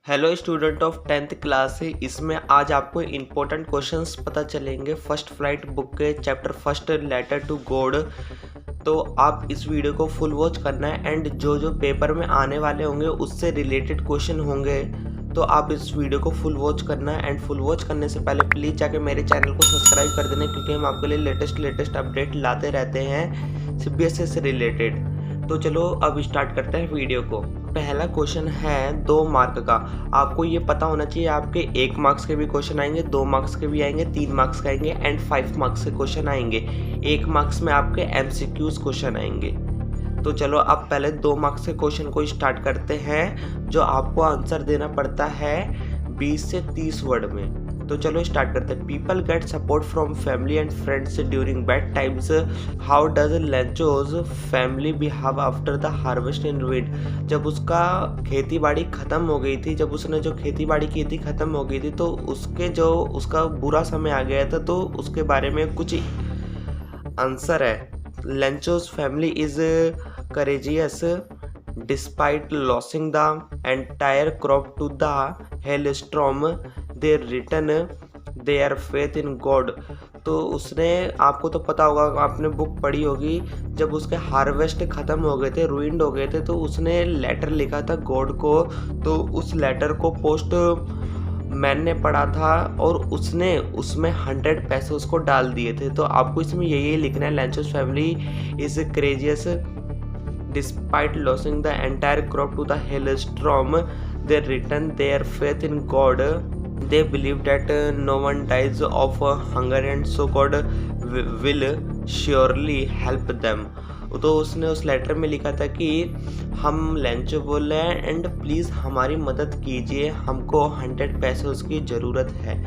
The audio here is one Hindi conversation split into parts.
Hello student of 10th class है। इसमें आज आपको इम्पोर्टेंट क्वेश्चंस पता चलेंगे फर्स्ट फ्लाइट बुक के chapter first letter to God. तो आप इस वीडियो को फुल वॉच करना है एंड जो जो पेपर में आने वाले होंगे उससे रिलेटेड क्वेश्चन होंगे, तो आप इस वीडियो को फुल वॉच करना है। एंड फुल वॉच करने से पहले प्लीज़ जाके मेरे चैनल को सब्सक्राइब कर देना, क्योंकि हम आपके लिए लेटेस्ट अपडेट लाते रहते हैं सीबीएसई से रिलेटेड। तो चलो अब स्टार्ट करते हैं वीडियो को। पहला क्वेश्चन है 2 मार्क का। आपको ये पता होना चाहिए आपके 1 मार्क्स के भी क्वेश्चन आएंगे, 2 मार्क्स के भी आएंगे, 3 मार्क्स के आएंगे एंड 5 मार्क्स के क्वेश्चन आएंगे। 1 मार्क्स में आपके एमसीक्यूज क्वेश्चन आएंगे। तो चलो अब पहले 2 मार्क्स के क्वेश्चन को स्टार्ट करते हैं, जो आपको आंसर देना पड़ता है 20 से 30 वर्ड में। तो चलो स्टार्ट करते हैं। People get support from family and friends during bad times. How does Lencho's family behave after the harvest in wind. जब उसका खेती बाड़ी ख़त्म हो गई थी, जब उसने जो खेती बाड़ी की थी ख़त्म हो गई थी, तो उसका बुरा समय आ गया था, तो उसके बारे में कुछ आंसर है। Lencho's family is courageous despite losing the entire crop to the hailstorm. They return their faith in God. तो उसने, आपको तो पता होगा, आपने बुक पढ़ी होगी, जब उसके हार्वेस्ट ख़त्म हो गए थे, रुइंड हो गए थे, तो उसने लेटर लिखा था गॉड को। तो उस लेटर को पोस्ट मैन ने पढ़ा था और उसने उसमें 100 पैसे उसको डाल दिए थे। तो आपको इसमें यही लिखना है, Lencho's family is gracious despite losing the entire crop to the hailstorm. They return their faith in God. They believe that no one dies of hunger and so God will surely help them. तो उसने उस लेटर में लिखा था कि हम लेंचो बोल रहे हैं एंड प्लीज़ हमारी मदद कीजिए, हमको 100 पैसे उसकी ज़रूरत है।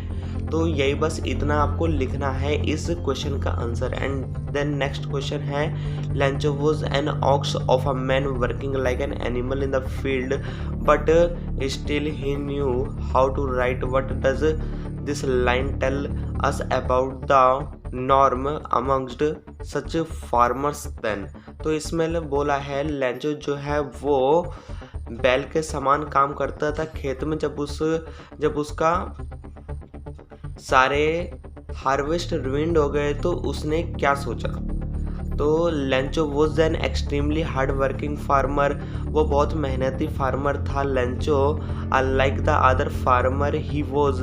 तो यही बस इतना आपको लिखना है इस क्वेश्चन का answer. And then next question है, Lencho was an ox of a man working like an animal in the field but still he knew how to write. What does this line tell us about the norm amongst such farmers then. तो इसमें बोला है लेंचो जो है वो बैल के समान काम करता था खेत में। जब उसका सारे हार्वेस्ट रुइंड हो गए तो उसने क्या सोचा। तो Lencho was an extremely hard working farmer. वो बहुत मेहनती फार्मर था Lencho. Unlike the other farmer he was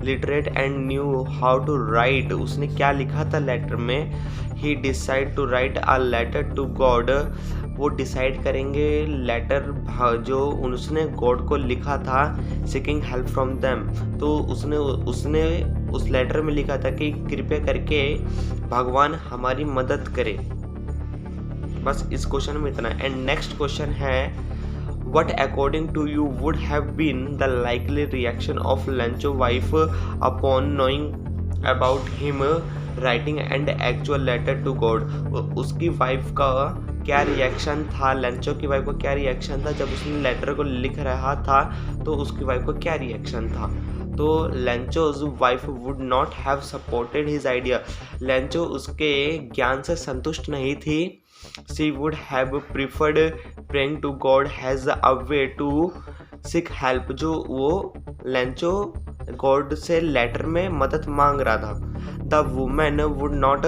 literate and knew how to write. उसने क्या लिखा था लेटर में, he decide to write a letter to God. वो डिसाइड करेंगे लेटर जो उसने गॉड को लिखा था, सीकिंग हेल्प फ्रॉम देम। तो उसने उस लेटर में लिखा था कि कृपया करके भगवान हमारी मदद करे। बस इस क्वेश्चन में इतना। एंड नेक्स्ट क्वेश्चन है, What according to you would have been the likely reaction of Lencho wife upon knowing about him writing an actual letter to God? उसकी वाइफ का क्या रिएक्शन था, लेंचो की वाइफ का क्या रिएक्शन था जब उसने लेटर को लिख रहा था, तो उसकी वाइफ का क्या रिएक्शन था। तो Lencho's wife would not have supported his idea. Lencho उसके ज्ञान से संतुष्ट नहीं थी। She would have preferred praying to God has a way to seek help. जो वो लेंचो गॉड से लेटर में मदद मांग रहा था। The women would not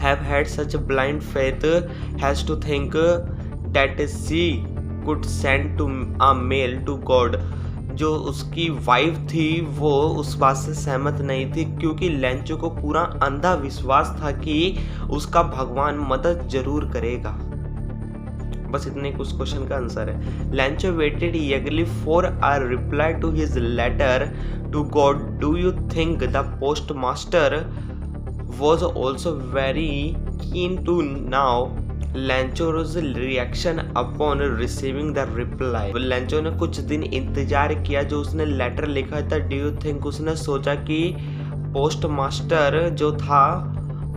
have had such blind faith has to think that she could send to a mail to God. जो उसकी वाइफ थी वो उस बात से सहमत नहीं थी, क्योंकि लेंचो को पूरा अंधा विश्वास था कि उसका भगवान मदद जरूर करेगा। बस इतने कुछ क्वेश्चन का आंसर है। Lencho waited eagerly for a reply to his letter to God. Do you think the postmaster was also very keen to know Lencho's reaction upon receiving the reply? Lencho ने कुछ दिन इंतजार किया जो उसने लेटर लिखा था। डू यू थिंक, उसने सोचा कि पोस्ट मास्टर जो था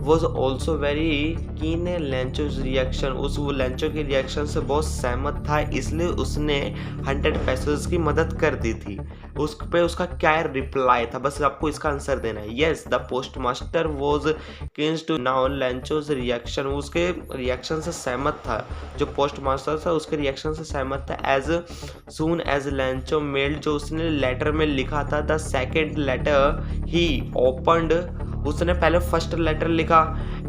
was also very keen Lencho's reaction, उस वो लेंचो के रिएक्शन से बहुत सहमत था, इसलिए उसने 100 पेसोज की मदद कर दी थी। उस पे उसका क्या रिप्लाई था, बस आपको इसका आंसर देना है। Yes the post master was keen to know Lencho's reaction, उसके रिएक्शन से सहमत था, जो पोस्ट मास्टर था उसके रिएक्शन से सहमत था। As soon as Lencho mailed, जो उसने लेटर में लिखा था, द सेकेंड लेटर ही ओपनड, उसने पहले फर्स्ट लेटर लिखा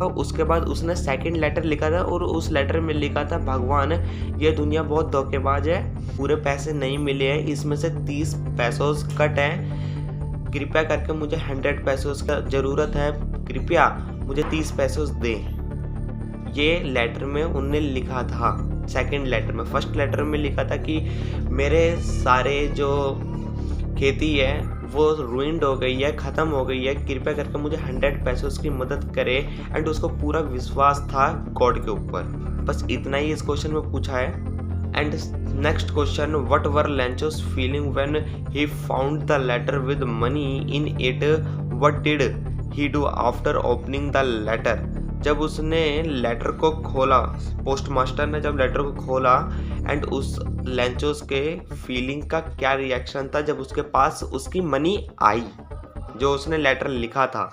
और उसके बाद उसने सेकंड लेटर लिखा था और उस लेटर में लिखा था, भगवान ये दुनिया बहुत धोखेबाज है, पूरे पैसे नहीं मिले हैं, इसमें से 30 पैसोस कट हैं, कृपया करके मुझे 100 पैसोस का ज़रूरत है, कृपया मुझे 30 पैसोस दें। ये लेटर में उनने लिखा था, सेकंड लेटर में। फर्स्ट लेटर में लिखा था कि मेरे सारे जो खेती है वो रुइंड हो गई है, ख़त्म हो गई है, कृपया करके मुझे 100 पैसोस की मदद करे। एंड उसको पूरा विश्वास था गॉड के ऊपर। बस इतना ही इस क्वेश्चन में पूछा है। And next question, what were Lencho's feeling when he found the letter with money in it, what did he do after opening the letter. जब उसने लेटर को खोला, पोस्ट मास्टर ने जब लेटर को खोला एंड उस लेंचोस के फीलिंग का क्या रिएक्शन था जब उसके पास उसकी मनी आई जो उसने लेटर लिखा था।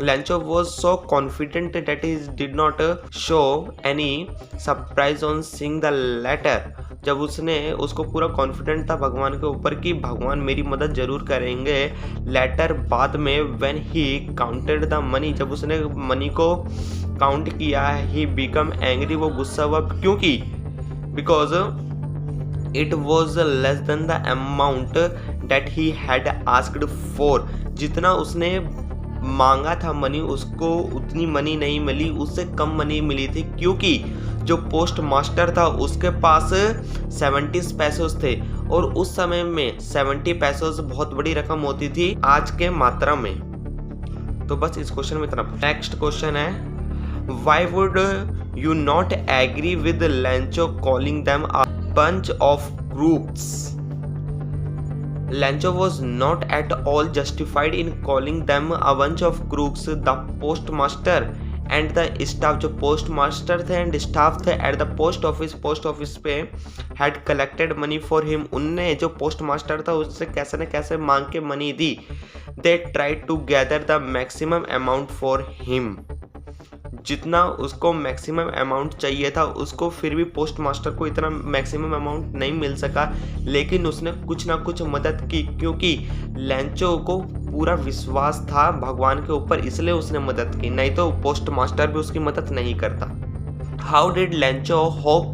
Lencho was so confident that he did not show any surprise on seeing the letter. जब उसको पूरा कॉन्फिडेंट था भगवान के ऊपर कि भगवान मेरी मदद जरूर करेंगे। लेटर बाद में when he counted the money, जब उसने मनी को काउंट किया, ही बिकम एंग्री, वो गुस्सा हुआ, क्योंकि because it was less than the amount that he had asked for. जितना उसने मांगा था मनी, उसको उतनी मनी नहीं मिली, उससे कम मनी मिली थी, क्योंकि जो पोस्ट मास्टर था उसके पास 70 पैसोस थे और उस समय में 70 पैसोस बहुत बड़ी रकम होती थी आज के मात्रा में। तो बस इस क्वेश्चन में इतना। नेक्स्ट क्वेश्चन है, why would you not agree with Lencho calling them a bunch of crooks. Lencho was not at all justified in calling them a bunch of crooks. The postmaster and the staff, जो postmaster थे and staff थे at the post office पे had collected money for him. उनने जो postmaster था उससे कैसे न कैसे मांग के money the. They tried to gather the maximum amount for him. जितना उसको मैक्सिमम अमाउंट चाहिए था उसको फिर भी पोस्ट मास्टर को इतना मैक्सिमम अमाउंट नहीं मिल सका, लेकिन उसने कुछ ना कुछ मदद की, क्योंकि लेंचो को पूरा विश्वास था भगवान के ऊपर, इसलिए उसने मदद की, नहीं तो पोस्ट मास्टर भी उसकी मदद नहीं करता। How did Lencho hope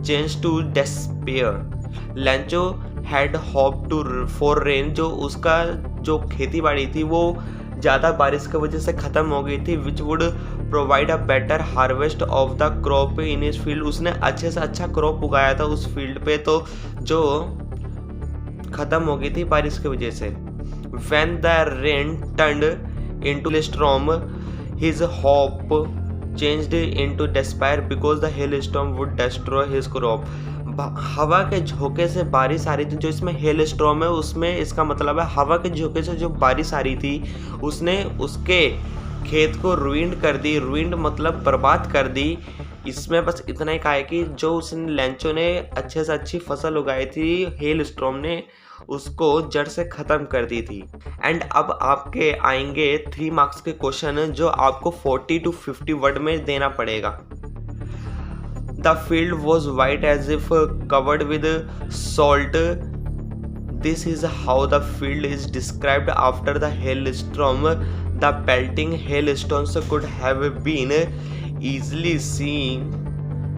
change to despair. Lencho had hope to for rain, जो उसका जो खेती बाड़ी थी वो ज़्यादा बारिश की वजह से ख़त्म हो गई थी, which would provide a better harvest of the crop in his field. उसने अच्छे से अच्छा क्रॉप उगाया था उस फील्ड पे, तो जो ख़त्म हो गई थी बारिश की वजह से। When the rain turned into storm his hope changed into despair because the hail storm would destroy his crop. हवा के झोंके से बारिश आ रही थी, जो इसमें हेल स्टॉर्म है उसमें इसका मतलब है हवा के झोंके से जो बारिश आ रही थी उसने उसके खेत को रुइंड कर दी। रुइंड मतलब बर्बाद कर दी। इसमें बस इतना ही कहा है कि जो उसने लेंचो ने अच्छे से अच्छी फसल उगाई थी, हेल स्टॉर्म ने उसको जड़ से ख़त्म कर दी थी। एंड अब आपके आएंगे 3 मार्क्स के क्वेश्चन जो आपको 40 to 50 वर्ड में देना पड़ेगा। The field was white as if covered with salt. This is how the field is described after the hailstorm. The pelting hailstones could have been easily seen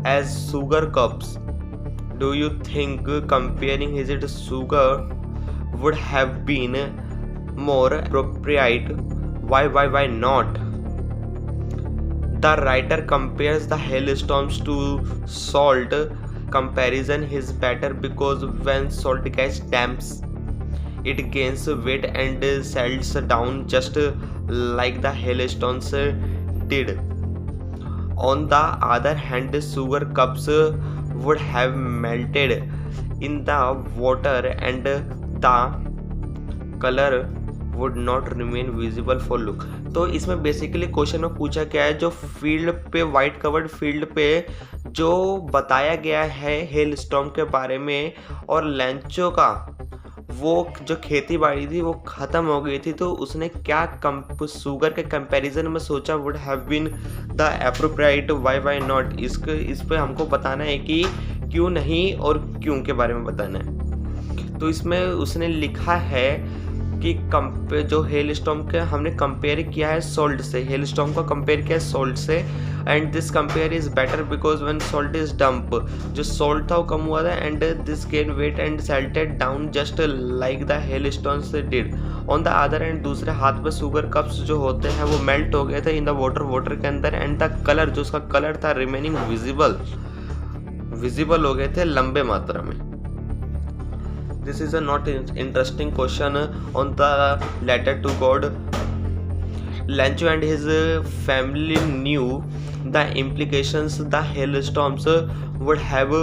as sugar cups. Do you think comparing his sugar would have been more appropriate? Why not? The writer compares the hailstones to salt. Comparison is better because when salt gets damp, it gains weight and settles down just like the hailstones did. On the other hand, sugar cups would have melted in the water and the color would not remain visible for look. तो इसमें बेसिकली क्वेश्चन में पूछा गया है जो फील्ड पे, वाइट कवर्ड फील्ड पे जो बताया गया है हेल स्टॉर्म के बारे में, और लेंचो का वो जो खेती बाड़ी थी वो ख़त्म हो गई थी, तो उसने क्या शुगर के कंपैरिजन में सोचा would have been the appropriate, why not. इस पे हमको बताना है कि क्यों नहीं और क्यों के बारे में बताना है। तो इसमें उसने लिखा है कि जो हेल स्टॉर्म के हमने कंपेयर किया है सॉल्ट से, हेल स्टॉर्म को कंपेयर किया है सॉल्ट से, and this compare is better because when salt is dump, जो सॉल्ट था वो कम हुआ था, and this gain weight and settled down just like the hail storms did. On the other end दूसरे हाथ पे शुगर कप्स जो होते हैं वो मेल्ट हो गए थे इन द वाटर के अंदर, एंड द कलर, जो उसका कलर था, रिमेनिंग विजिबल हो गए थे लंबे मात्रा में। This is a not interesting question on the letter to God. Lancho and his family knew the implications the hailstorms would have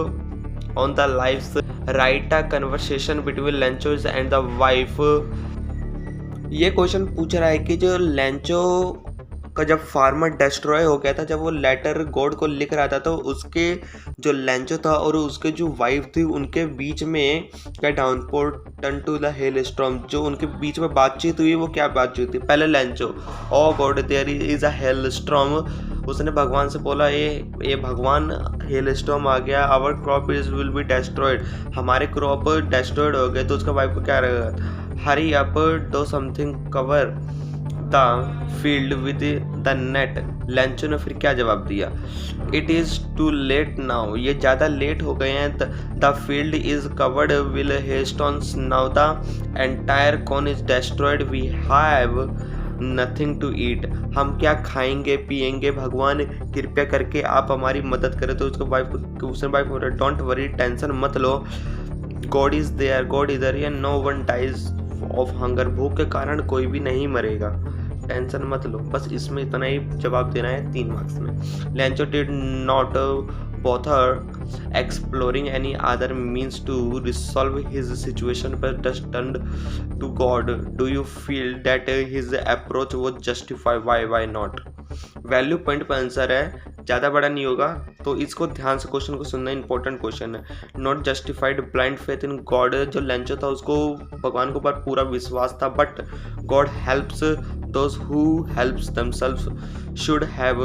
on the lives. Write a conversation between Lancho and the wife. ये क्वेश्चन पूछ रहा है कि जो लेंचो का जब फार्मर डिस्ट्रॉय हो गया था, जब वो लेटर गॉड को लिख रहा था, तो उसके जो लेंचो था और उसके जो वाइफ थी उनके बीच में क्या downpour turn to the hail storm, जो उनके बीच में बातचीत हुई वो क्या बातचीत थी। पहले Lencho, oh God there is a hail storm, उसने भगवान से बोला ये भगवान हेल स्टॉर्म आ गया, our crop is will be destroyed, हमारे क्रॉप डिस्ट्रॉयड हो गए। तो उसका वाइफ को क्या रहेगा, hurry up do something cover the field with the net. Lencho ने फिर क्या जवाब दिया, it is too late now, ये ज़्यादा लेट हो गए हैं, the field is covered will hailstones now, the entire corn is destroyed, we have nothing to eat, हम क्या खाएंगे पिएंगे, भगवान कृपया करके आप हमारी मदद करें। तो उसको उसने वाइफ बोला, डोंट वरी, टेंशन मत लो, गॉड इज देयर, गॉड इधर ही, no one dies of hunger, भूख के कारण कोई भी नहीं मरेगा, टेंशन मत लो। बस इसमें इतना ही जवाब देना है 3 मार्क्स में। Lencho did not bother exploring any other means to resolve his situation but just turned to God. Do you feel that his approach was justified? Why not? Value point पर आंसर है, ज़्यादा बड़ा नहीं होगा, तो इसको ध्यान से क्वेश्चन को सुनना, इंपॉर्टेंट क्वेश्चन है। Not justified blind faith in God, जो लेंचो था उसको भगवान के ऊपर पूरा विश्वास था, but God helps those who helps themselves, should have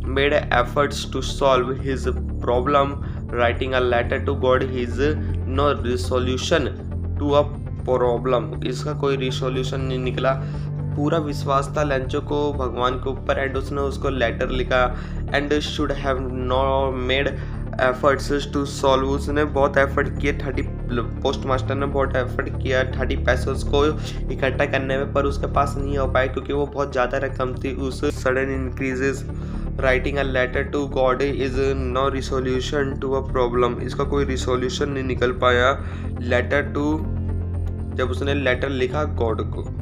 made efforts to solve his problem, writing a letter to God is no resolution to a problem, इसका कोई रिसोल्यूशन नहीं निकला। पूरा विश्वास था लेंचो को भगवान के ऊपर, एंड उसने उसको लेटर लिखा, and should have no made efforts to solve, उसने बहुत एफर्ट किए, 30 पोस्ट मास्टर ने बहुत एफर्ट किया 30 पैसे उसको इकट्ठा करने में, पर उसके पास नहीं हो पाया क्योंकि वो बहुत ज़्यादा रकम थी। उस sudden increases, writing a letter to God is no resolution to a problem, इसका कोई रिसोल्यूशन नहीं निकल पाया। लेटर टू, जब उसने लेटर लिखा गॉड को।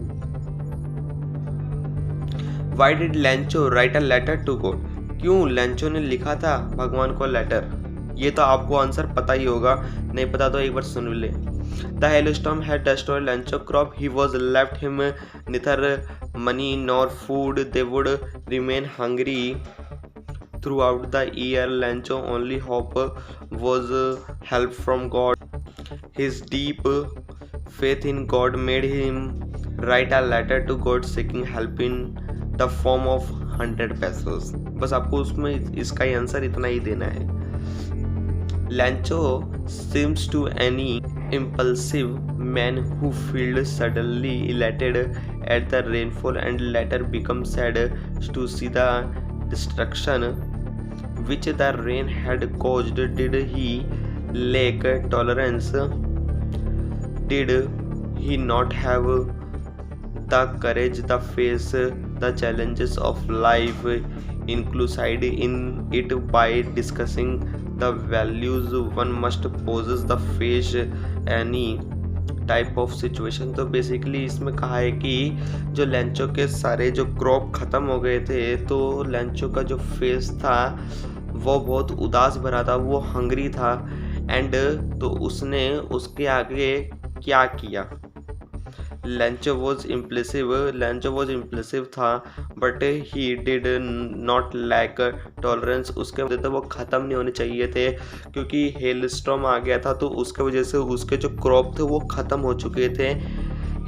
Why did Lancho write a letter to God? क्यों लेंचो ने लिखा था भगवान को लेटर? ये तो आपको आंसर पता ही होगा, नहीं पता तो एक बार सुन ले। The hailstorm had destroyed Lancho crop. He was left him neither money nor food. They would remain hungry throughout the year. Lancho only hope was help from God. His deep faith in God made him write a letter to God seeking help in the form of 100 pesos. बस आपको उसमें इसका आंसर इतना ही देना है। Lancho seems to any impulsive man who feels suddenly elated at the rainfall and later becomes sad to see the destruction which the rain had caused. Did he lack tolerance? Did he not have the courage to face the challenges of life, include in it by discussing the values one must possess the face any type of situation? तो बेसिकली इसमें कहा है कि जो लेंचो के सारे जो क्रॉप ख़त्म हो गए थे, तो लेंचो का जो फेस था वो बहुत उदास भरा था, वो हंग्री था, एंड तो उसने उसके आगे क्या किया? लैंचो वॉज इम्प्रेसिव था, but he did not lack tolerance. उसके वजह से वो ख़त्म नहीं होने चाहिए थे, क्योंकि हेल स्टॉर्म आ गया था, तो उसके वजह से उसके जो क्रॉप थे वो ख़त्म हो चुके थे।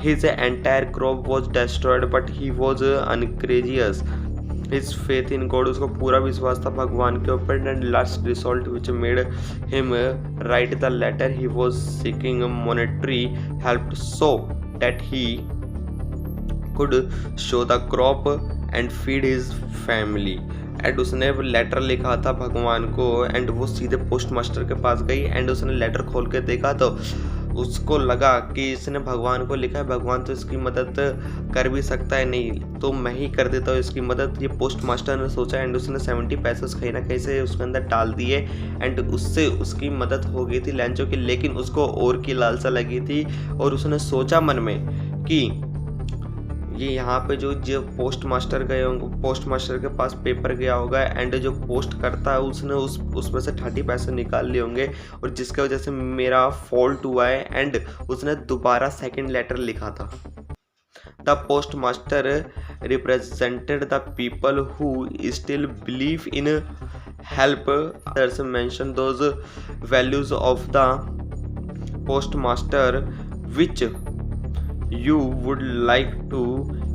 His entire crop was destroyed but he was uncourageous. His faith in God, उसको पूरा विश्वास था भगवान के ऊपर। And last result which made him write the letter, he was seeking monetary help so that he could show the crop and feed his family. And उसने लेटर लिखा था भगवान को, एंड वो सीधे पोस्ट मास्टर के पास गई, एंड उसने लेटर खोल के देखा तो उसको लगा कि इसने भगवान को लिखा है, भगवान तो इसकी मदद कर भी सकता है, नहीं तो मैं ही कर देता हूँ इसकी मदद। ये पोस्ट मास्टर ने सोचा, एंड उसने 70 पैसे कहीं ना कहीं से उसके अंदर डाल दिए, एंड उससे उसकी मदद हो गई थी लैंचो की। लेकिन उसको और की लालसा लगी थी, और उसने सोचा मन में कि ये यहाँ पे जो पोस्ट मास्टर गए होंगे, पोस्ट मास्टर के पास पेपर गया होगा, एंड जो पोस्ट करता है उसने उसमें से 30 पैसे निकाल लिए होंगे, और जिसके वजह से मेरा फॉल्ट हुआ है। एंड उसने दोबारा सेकंड लेटर लिखा था। The post master represented the people who still believe in help others, mention those values of the post master which you would like to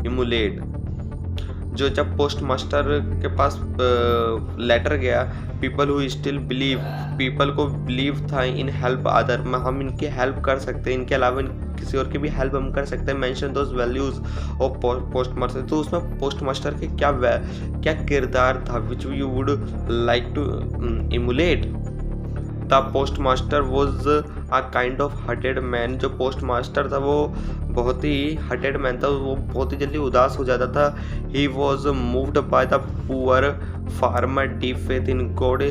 emulate. जो जब पोस्ट मास्टर के पास लेटर गया, people who still believe, people को बिलीव था इन हेल्प अदर, में हम इनकी हेल्प कर सकते हैं, इनके अलावा किसी और की भी हेल्प हम कर सकते हैं। Mention those values of post master, तो उसमें पोस्ट मास्टर के क्या किरदार था, which you would like to emulate. The post master was a kind of hearted man, जो पोस्ट मास्टर था वो बहुत ही हर्टेड मैन था, वो बहुत ही जल्दी उदास हो जाता था। He was moved by the poor farmer deep faith in God,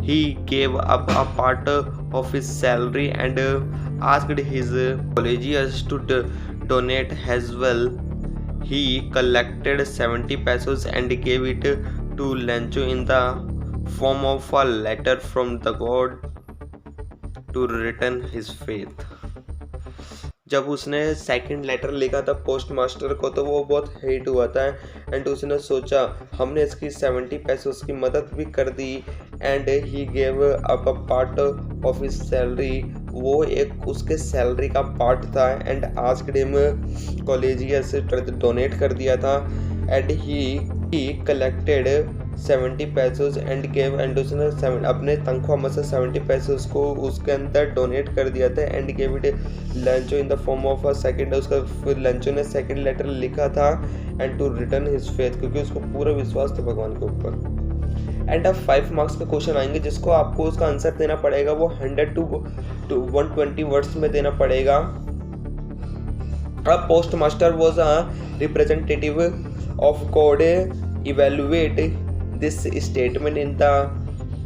he gave up a part of his salary and asked his colleagues to donate as well. He collected 70 pesos and gave it to Lancho in the form of a letter from the God to return his faith। जब उसने सेकंड लेटर लिखा था पोस्ट मास्टर को, तो वो बहुत हेट हुआ था, एंड उसने सोचा हमने इसकी 70 पैसे उसकी मदद भी कर दी, and he gave up a part of his salary, वो एक उसके सैलरी का पार्ट था, and asked him colleagues donate कर दिया था, and he collected 70 pesos and gave, and उसने अपने तनख्वाह में से 70 पैसे उसको उसके अंदर डोनेट कर दिया था, and gave it Lencho in the form of a second. उसका फिर लंचो ने सेकंड लेटर लिखा था, and to return his faith, क्योंकि उसको पूरा विश्वास था भगवान के ऊपर। एंड अब 5 मार्क्स का क्वेश्चन आएंगे, जिसको आपको उसका आंसर देना पड़ेगा, वो 100 to 120 वर्ड्स में देना पड़ेगा। अब post master was a representative of God, evaluate this statement in the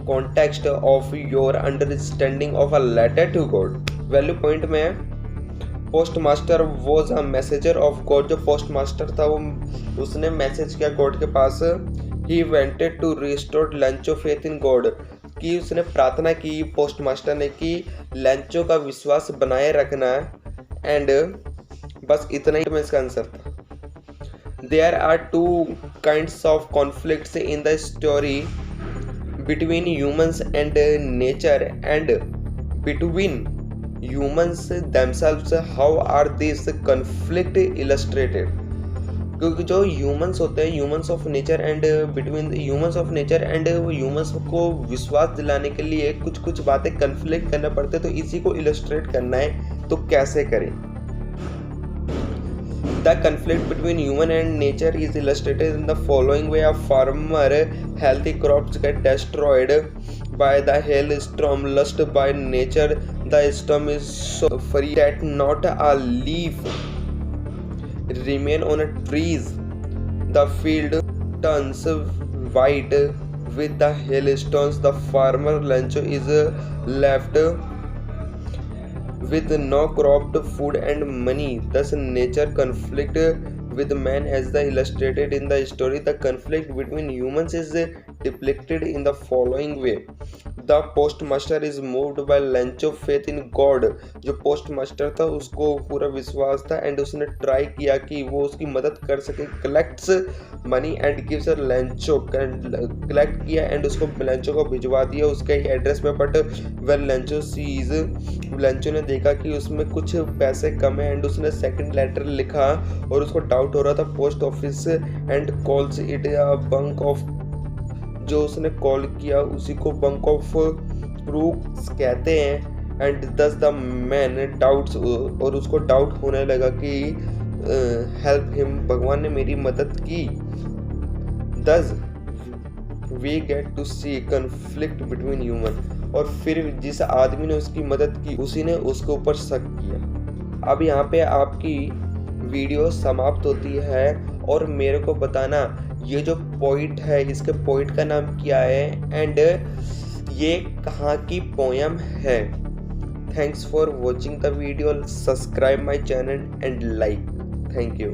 context of your understanding of a letter to God। Value point में post master was a messenger of God, जो पोस्ट मास्टर था वो उसने मैसेज किया गॉड के पास। He wanted to restore Lencho faith in God, कि उसने प्रार्थना की पोस्ट मास्टर ने कि लंचो का विश्वास बनाए रखना, एंड बस इतना ही में इसका आंसर था। There are 2 kinds of conflicts in the story, between humans and nature and between humans themselves। How are these conflict illustrated? क्योंकि जो ह्यूमंस होते हैं, humans of nature and between humans of nature and humans को विश्वास दिलाने के लिए कुछ बातें कन्फ्लिक्ट करना पड़ते हैं, तो इसी को इलस्ट्रेट करना है, तो कैसे करें। The conflict between human and nature is illustrated in the following way। A farmer healthy crops get destroyed by the hailstorm, lost by nature। The storm is so free that not a leaf remain on a trees। The field turns white with the hailstones। The farmer Lancho is left with no cropped food and money। Thus nature conflict with man as the illustrated in the story। The conflict between humans is depicted in the following way. The postmaster is moved by Lencho faith in God. जो पोस्टमास्टर था उसको पूरा विश्वास था एंड उसने ट्राई किया कि वो उसकी मदद कर सके. Collects money and gives Lencho. Collect किया एंड उसको लेंचो को भिजवा दिया उसके एड्रेस पे. But well Lencho sees, Lencho ने देखा कि उसमें कुछ पैसे कम है एंड उसने सेकंड लेटर लिखा और उसको डाउट हो रहा था post office and calls it a bunk of. जो उसने कॉल किया उसी को बंक ऑफ प्रूफ कहते हैं. एंड दस द मैन डाउट्स, और उसको डाउट होने लगा कि हेल्प हिम, भगवान ने मेरी मदद की. Thus we get to see conflict between human. और फिर जिस आदमी ने उसकी मदद की उसी ने उसके ऊपर शक किया. अब यहाँ पे आपकी वीडियो समाप्त होती है और मेरे को बताना ये जो पोइट है इसके पोइट का नाम क्या है एंड ये कहाँ की पोयम है. Thanks for watching the video. Subscribe my channel and like. Thank you.